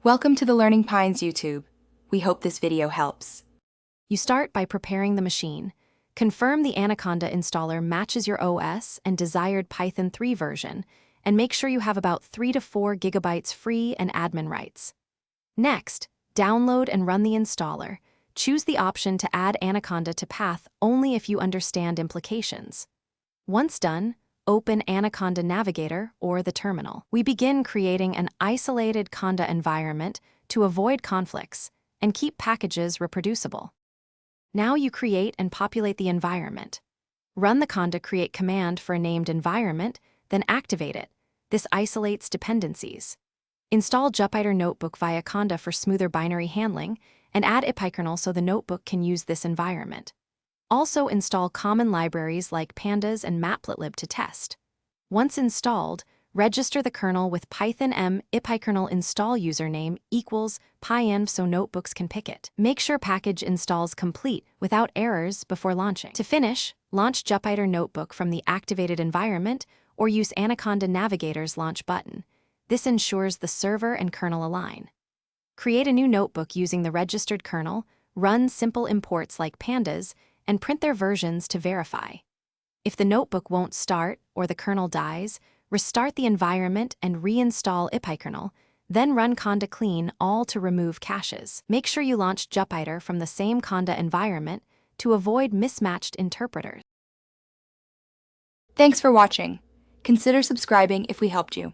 Welcome to the Learning Pines YouTube. We hope this video helps. You start by preparing the machine. Confirm the Anaconda installer matches your OS and desired Python 3 version, and make sure you have about 3 to 4 gigabytes free and admin rights. Next, download and run the installer. Choose the option to add Anaconda to path only if you understand implications. Once done, open Anaconda Navigator or the terminal. We begin creating an isolated Conda environment to avoid conflicts and keep packages reproducible. Now you create and populate the environment. Run the Conda create command for a named environment, then activate it. This isolates dependencies. Install Jupyter Notebook via Conda for smoother binary handling, and add ipykernel so the notebook can use this environment. Also install common libraries like pandas and matplotlib to test. Once installed, register the kernel with Python m ipykernel install username equals pyenv so notebooks can pick it. Make sure package installs complete without errors before launching. To finish, launch Jupyter Notebook from the activated environment or use Anaconda Navigator's launch button. This ensures the server and kernel align. Create a new notebook using the registered kernel, run simple imports like pandas, and print their versions to verify. If the notebook won't start or the kernel dies, restart the environment and reinstall ipykernel, then run conda clean all to remove caches. Make sure you launch Jupyter from the same conda environment to avoid mismatched interpreters. Thanks for watching. Consider subscribing if we helped you.